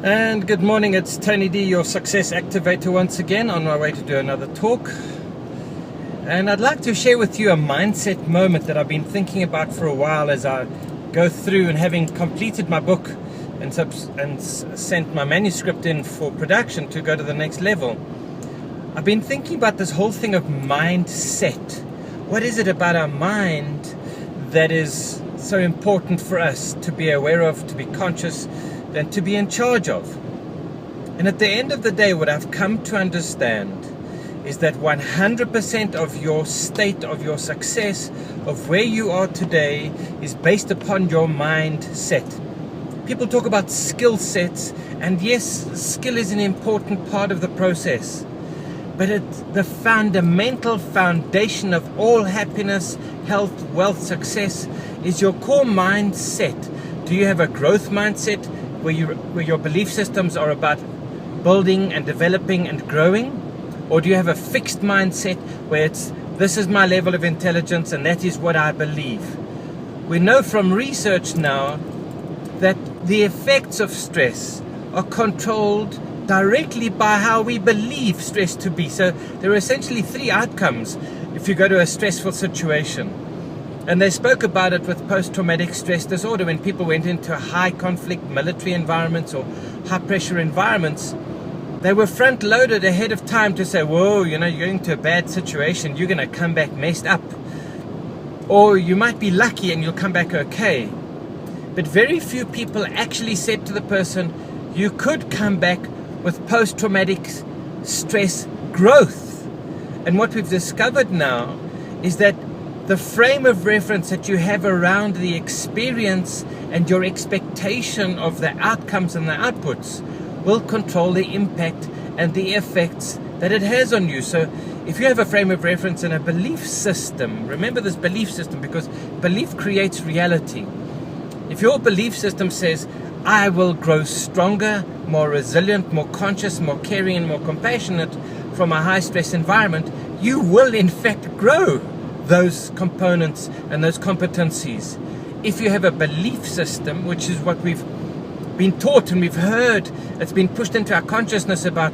And good morning, it's Tony D, your success activator, once again on my way to do another talk. And I'd like to share with you a mindset moment that I've been thinking about for a while as I go through and having completed my book and sent my manuscript in for production to go to the next level. I've been thinking about this whole thing of mindset. What is it about our mind that is so important for us to be aware of, to be conscious, and to be in charge of? And at the end of the day, what I've come to understand is that 100% of your state, of your success, of where you are today is based upon your mindset. People talk about skill sets, and yes, skill is an important part of the process. But the fundamental foundation of all happiness, health, wealth, success is your core mindset. Do you have a growth mindset where your belief systems are about building and developing and growing? Or do you have a fixed mindset where this is my level of intelligence and that is what I believe? We know from research now that the effects of stress are controlled directly by how we believe stress to be. So there are essentially three outcomes if you go to a stressful situation. And they spoke about it with post-traumatic stress disorder when people went into high conflict military environments or high pressure environments. They were front loaded ahead of time to say, whoa, you're going into a bad situation, you're going to come back messed up. Or you might be lucky and you'll come back okay. But very few people actually said to the person, you could come back with post-traumatic stress growth. And what we've discovered now is that the frame of reference that you have around the experience and your expectation of the outcomes and the outputs will control the impact and the effects that it has on you. So if you have a frame of reference and a belief system, remember this belief system, because belief creates reality. If your belief system says, I will grow stronger, more resilient, more conscious, more caring, and more compassionate from a high stress environment, you will in fact grow those components and those competencies. If you have a belief system, which is what we've been taught and we've heard, it's been pushed into our consciousness about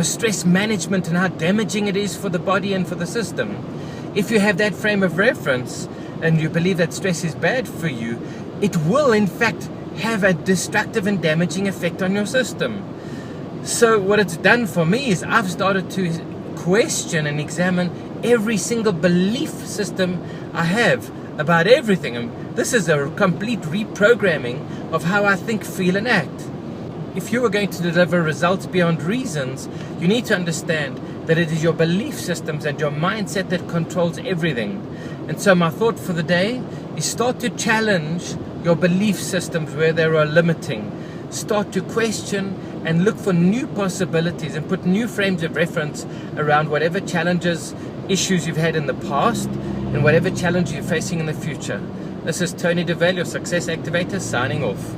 stress management and how damaging it is for the body and for the system. If you have that frame of reference and you believe that stress is bad for you, it will in fact have a destructive and damaging effect on your system. So what it's done for me is I've started to question and examine every single belief system I have about everything. And this is a complete reprogramming of how I think, feel, and act. If you are going to deliver results beyond reasons, you need to understand that it is your belief systems and your mindset that controls everything. And so my thought for the day is start to challenge your belief systems where they are limiting. Start to question and look for new possibilities and put new frames of reference around whatever challenges, issues you've had in the past and whatever challenge you're facing in the future. This is Tony Dovale, your success activator, signing off.